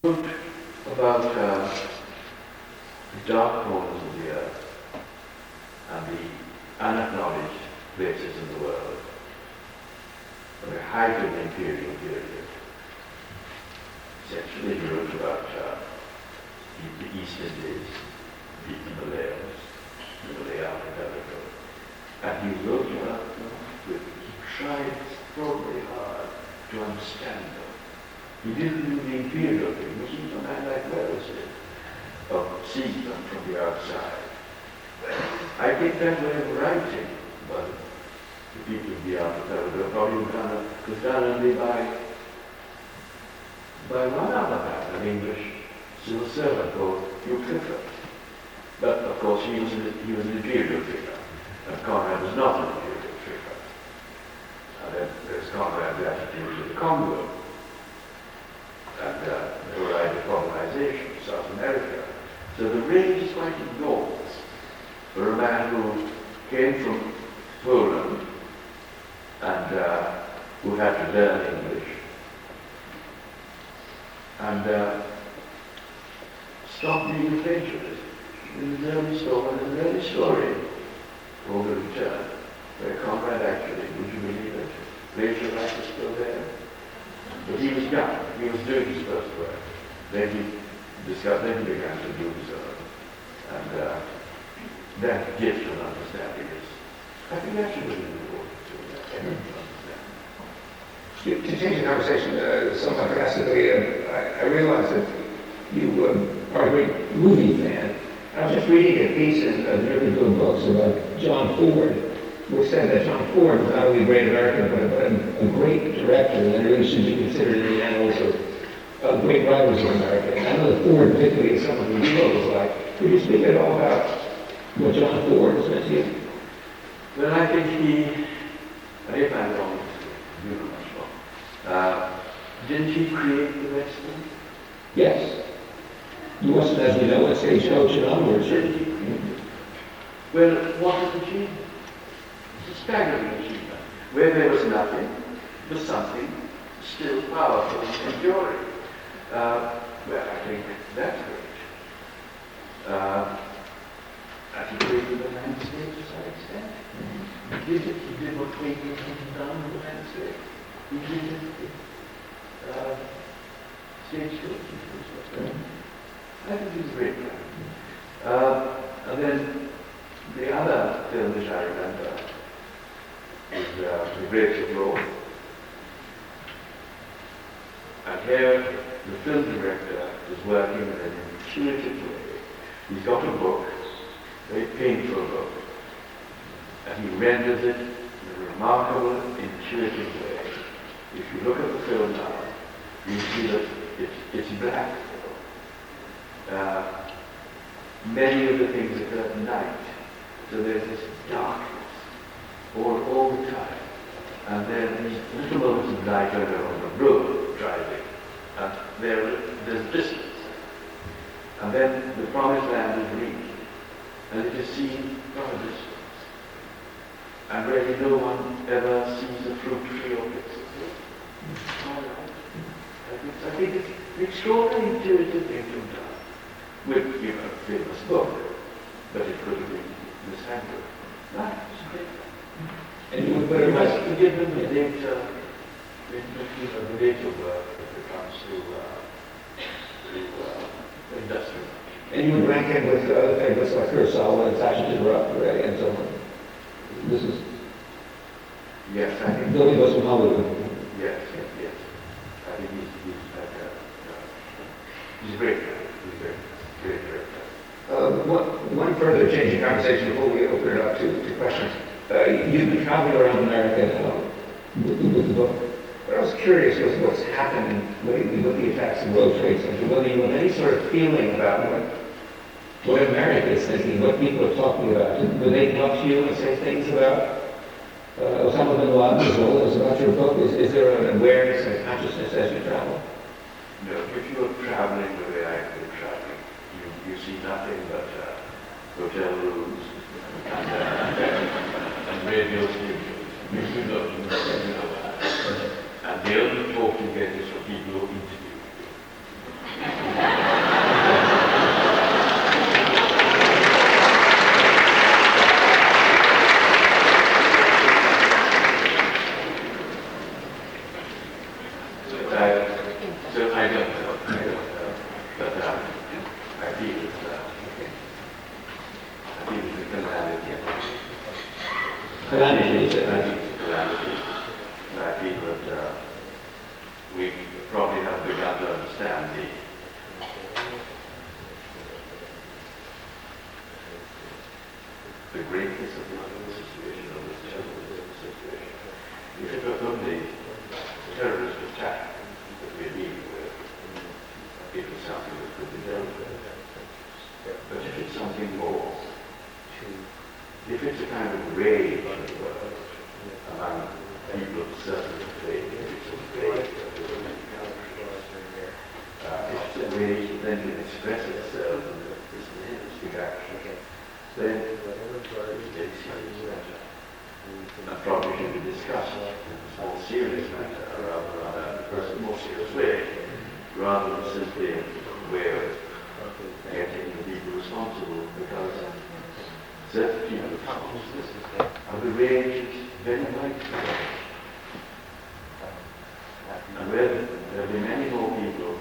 About the dark corners of the earth and the unacknowledged places in the world of the height of the imperial period. Essentially, he wrote about the East Indies, the Himalayas, Malay Archipelago, and he wrote about them he tried extraordinarily hard to understand them. He didn't do the imperial thing, which even a man like Wells did, of seeing them from the outside. I think that way of writing, but the people of the archipelago probably was done only by one other man, an English civil servant called Hugh Clifford. But of course he was an imperial figure, and Conrad was not an imperial figure. And then there's Conrad's attitude to the Congo, and the variety of colonization of South America. So the range is quite enormous for a man who came from Poland and who had to learn English and stop being a plagiarist in his early story, called The Return, where Conrad actually, would you believe it, plagiarized is still there. But he was young, he was doing his first work. Then he began to do his own. And that gift of understanding is, I think that should be rewarded to understand. To change the conversation somewhat drastically, I realized that you are a great movie fan. I was just reading a piece in the Naipaul books about John Ford, which said that John Ford was not only a great American, but a great director, and really should be considered in the annals of great writers of America. And I know that Ford, particularly, is someone who you was like. Could you speak at all about what John Ford has meant to you? Well, I think and if I'm wrong, you know much more. Didn't he create the Western? Yes. The Western, as we know, a stagecoach and onwards. Didn't he create it? Well, what an achievement. It's a staggering achievement. Where there was nothing, there was something still powerful and enduring. Well, I think that's great. I think he created the landscape to some extent. He did it. He did what Cleveland had done with the landscape. He did it. Stagecoach. I think he's a great man. And then the other film which I remember is The Grapes of Wrath. And here the film director is working in an intuitive way. He's got a book, a very painful book, and he renders it in a remarkable, intuitive way. If you look at the film now, you see that it's black. Many of the things occur at night, so there's this darkness all the time. And then these little moments of light over on the road driving, and there's distance. And then the promised land is reached, and it is seen from a distance. And really no one ever sees a fruit tree or gets it. All right. I think it's an extraordinary intuitive thing to have done with, a famous book, but it could have been mishandled. Right, it's great. And you would But you must give them the data, the data work if it comes to industrial. And you would rank him with other favorites like Kurosawa and Sacha Disrupt, and so on. This is Yes, I think. Billy was from Hollywood. Yes. I think he's a great man. He's a great man. One further change in conversation before we open it up to questions. You've been traveling around America with the book. But I was curious with what's happened lately with the attacks of World Trade Center, whether you have any sort of feeling about what America is thinking, what people are talking about. Do they come up to you and say things about Osama bin Laden as well as about your book? Is there an awareness and consciousness as you travel? No, if you're traveling the way I've been traveling, you see nothing but hotel rooms and radio stations. You know that. And the only talk you get is from people who interview you. So I don't know, but I feel it's a calamity. Calamity, is it? I think it's a calamity. And I feel that we probably have begun to understand the greatness of the situation, of this terrible situation. If it were only terrorist attack that we're dealing with, it was something that could be dealt with. But if it's something more, if it's a kind of rage in the world among people of certain faith, if it's a faith of the Roman countries, if it's a rage that then can express itself in this nihilistic action, then it's very serious matter. And probably should be discussed in a more serious matter, rather in a more serious way, rather than simply a way of getting the people responsible, because certain people responsible are the range is very widespread. And where there will be many more people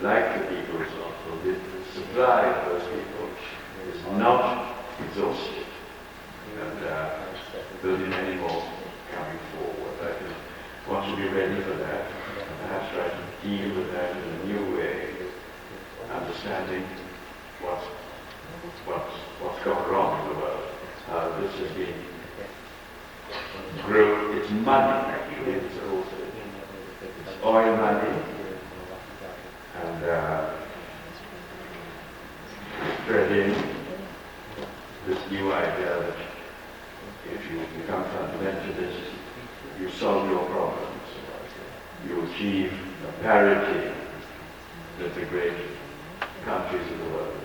like the people responsible, the supply of those people is not exhausted. And there'll be many more coming forward. I think one should be ready for that, and perhaps try to deal with that in a new way, understanding what's gone wrong in the world. This has been grown, it's money actually, it's also it's oil money, and spreading this new idea that if you become fundamentalist, you solve your problems, you achieve a parity with the great countries of the world.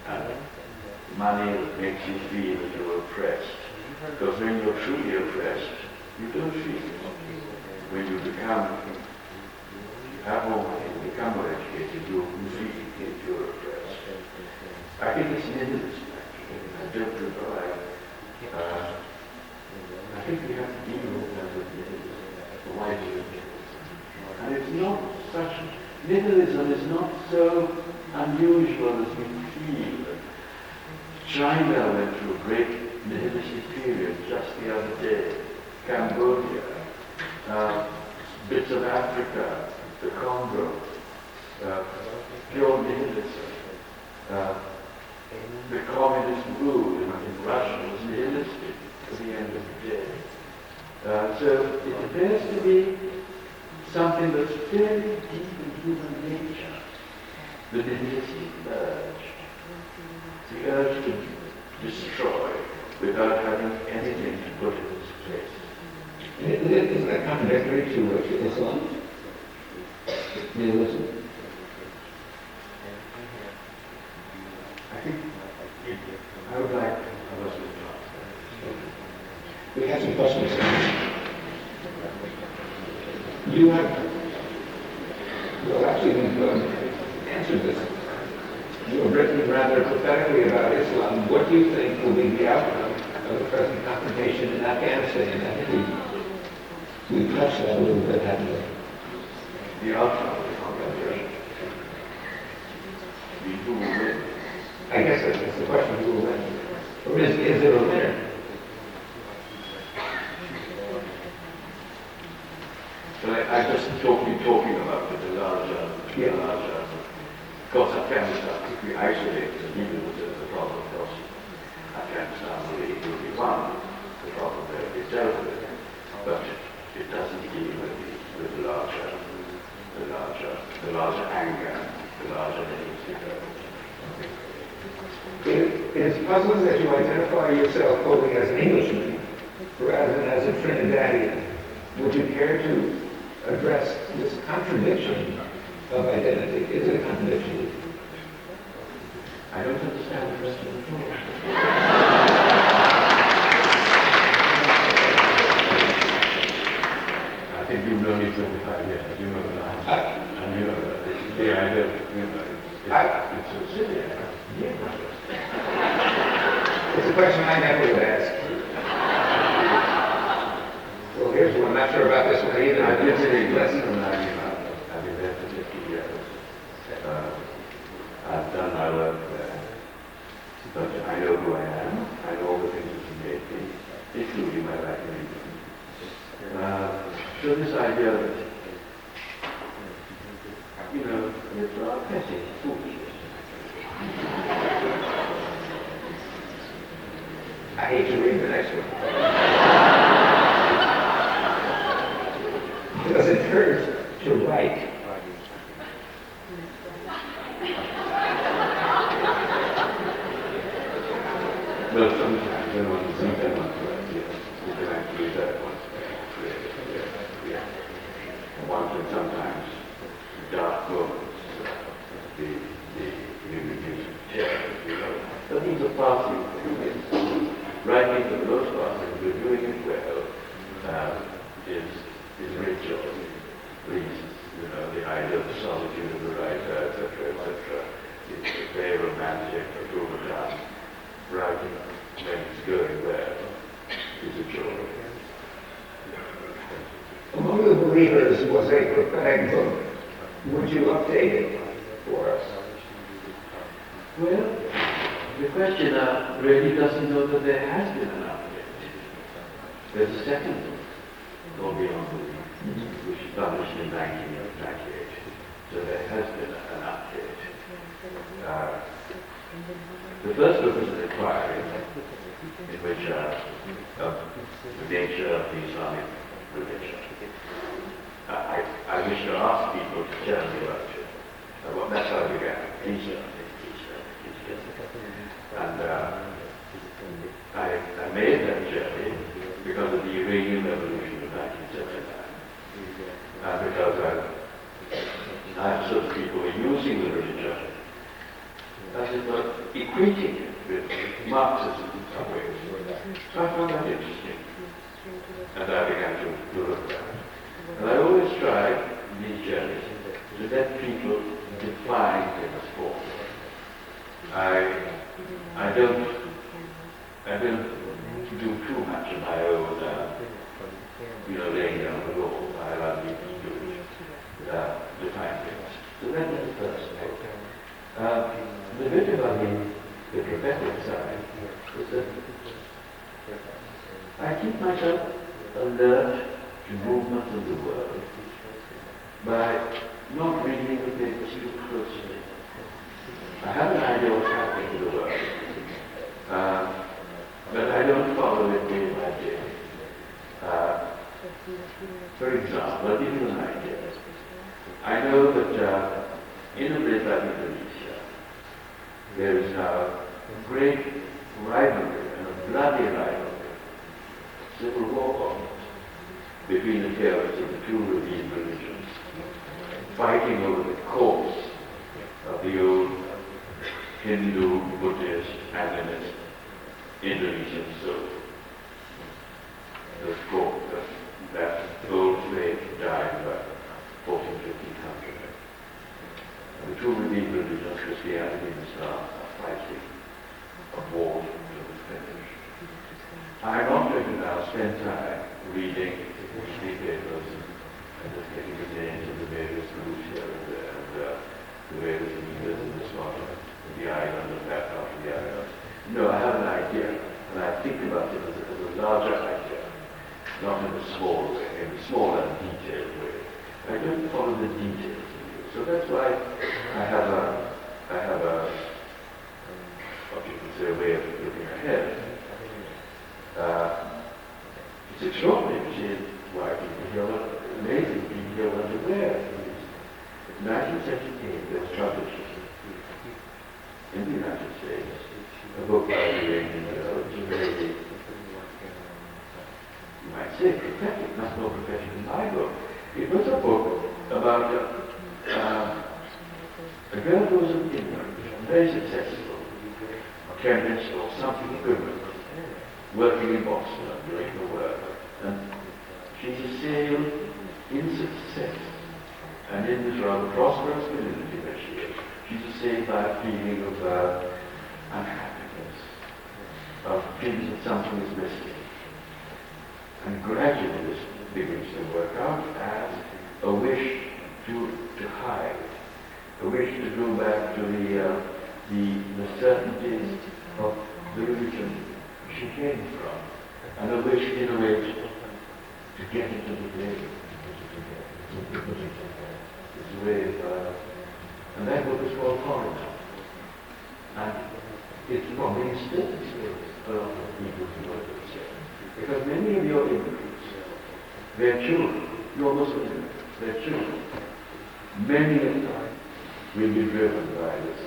And money that makes you feel that you're oppressed. Because when you're truly oppressed, you don't feel it. When you have more money, you become more educated, you feel that you're oppressed. I think it's nihilism, actually. I don't know. I think we have to deal with that with nihilism. Why do it? And it's not such, nihilism is not so unusual as we feel. China went through a great nihilistic period just the other day. Cambodia, bits of Africa, the Congo, pure nihilism. The communist rule in Russia was nihilistic at the end of the day. So it appears to be something that's very deep in human nature, the nihilistic urge. The urge to destroy without having anything to put in its place. Isn't that contradictory to Islam? Nihilism? I think I would like others to talk. We have some questions. You have, well, actually, you've answered this. You have written rather prophetically about Islam. What do you think will be the outcome of the present confrontation in Afghanistan? I think we've touched that a little bit, haven't we? The outcome of the confrontation. Who will win? I guess that's the question, who will win? Or is there a winner? So I just talking about the larger, of course, Afghanistan, if we isolate the leaders of the problem, of course, Afghanistan will be one, the problem there will be dealt with, but it doesn't deal with the larger anger, the larger nature. It is puzzling that you identify yourself only as an Englishman rather than as a Trinidadian. Would you care to address this contradiction of identity? Is it a contradiction? I don't understand the question at all. I think you've known me 25 years. You know that. And you know that. The idea, it's so silly. It's a question I never would ask. Well, here's one. I'm not sure about this one either. I did say idea that, it's not petty, foolishness. I hate to read the next one. Does it hurt to write? Well, sometimes, sometimes you can actually do that once. Yeah. Once and sometimes dark moments, but these are passing things. Writing for the most part, if you're doing it well, is rich of reasons. The idea of the solitude of the writer, etc., etc. It's very romantic, overcome. Writing when it's going well is a joy. Among the Believers was a prophetic book. Would you update it for us? Well, the questioner really doesn't know that there has been an update. There's a second book, called Beyond Belief, which was published in 1998. So there has been an update. The first book was an inquiry in which the nature of the Islamic religion. I wish to ask people to tell me about it. That's how I began. Please tell me. And I made that journey because of the Iranian Revolution of 1979. And because I have sort of people who are using the religion as it were, equating it with Marxism in some ways. So I found that interesting. And I began to look at that. And I always try in these journeys to let people define things for me. I don't do too much of my own, laying down the law. I allow people to do it, define things. So that was the first thing. The bit about the prophetic side is that I keep myself alert to movements of the world by not reading the papers too closely. I have an idea what's happening to the world, but I don't follow it day by day. For example, I'll give you an idea. I know that in a place like Indonesia, there is now a great rivalry and a bloody rivalry, civil war almost, between the adherents of the two revealed religions, fighting over the course of the old Hindu, Buddhist, animist, Indonesian soul. The scope that old faith died by 14, 1500. The two revealed religions, Christianity and Islam, are fighting a war to the finish. I'm not going to now spend time reading history papers and just getting the names of the various groups here and there, and the various leaders in this part of the island and that part of the island. No, I have an idea, and I think about it as a larger idea, not in a small way, in a small and detailed way. I don't follow the details. So that's why I have a what you could say, a way of looking ahead. It's extraordinary to see why people here are amazing, people here are unaware. In 1978, there was published in the United States a book by the Iranian very, you might say, prophetic, not more prophetic than my book. It was a book about a girl who was in England, very successful, a chemist or something equivalent, working in Boston doing the work. And she's assailed in success, and in this rather prosperous community where she is, she's assailed by a feeling of unhappiness, of feeling that something is missing. And gradually this begins to work out as a wish to hide, a wish to go back to the certainties of the religion she came from, and a wish in a way to get into the day, It's with, and that book is called Foreigner. And it's probably still a lot of people who work with it. Because many of your immigrants, their children, your Muslims, their children, many of them will be driven by this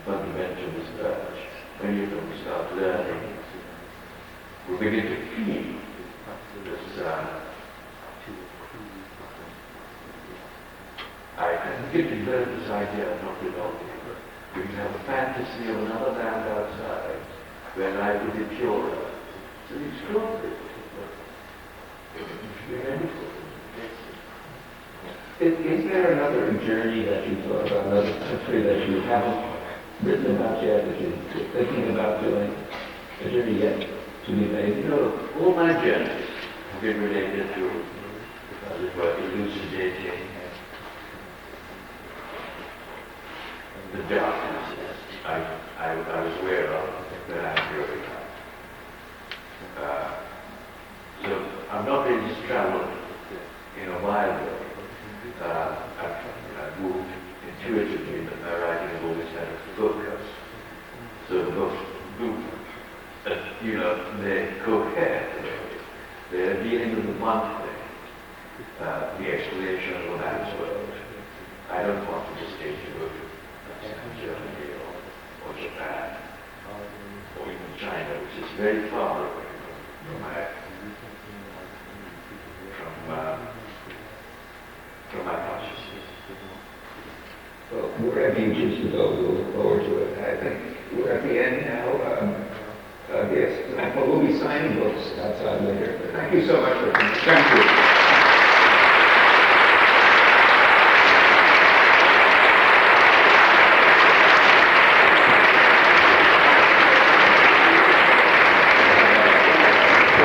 fundamentalist urge. Many of them start learning, will begin to feel this I begin to learn this idea of not belonging. We can have a fantasy of another land outside where life will be purer. It's an extraordinary Is there another journey that you thought about, another country that you haven't written about yet, that you're thinking about doing? A journey yet to be made? You know, all my journeys have been related to, as it were, elucidating the darknesses I was aware of when I was growing up. So I'm not really just traveled in a wild way. I've moved intuitively, but my writing has always had a focus. So the books move, they cohere. They're dealing with the one thing, the exploration of a man's world. I don't want to just take you over Germany or Japan or even China, which is very far away from my consciousness. Well, wherever you choose to go, we'll look forward to it. I think we're at the end now. Yes, Naipaul will be signing books outside later. But thank you so much for coming. Thank you.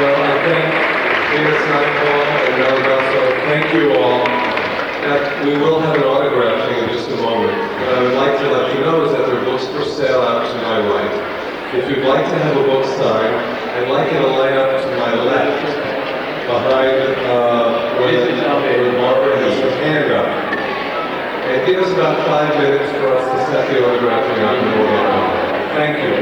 Well, I thank Venus Naipaul and Mel Gussow. Thank you all. We will have an autograph thing in just a moment. What I would like to let you know is that there are books for sale out to my right. If you'd like to have a book signed, I'd like you to line up to my left, behind where the marker has her hand up. And give us about 5 minutes for us to set the autograph thing up and we'll get on. Thank you.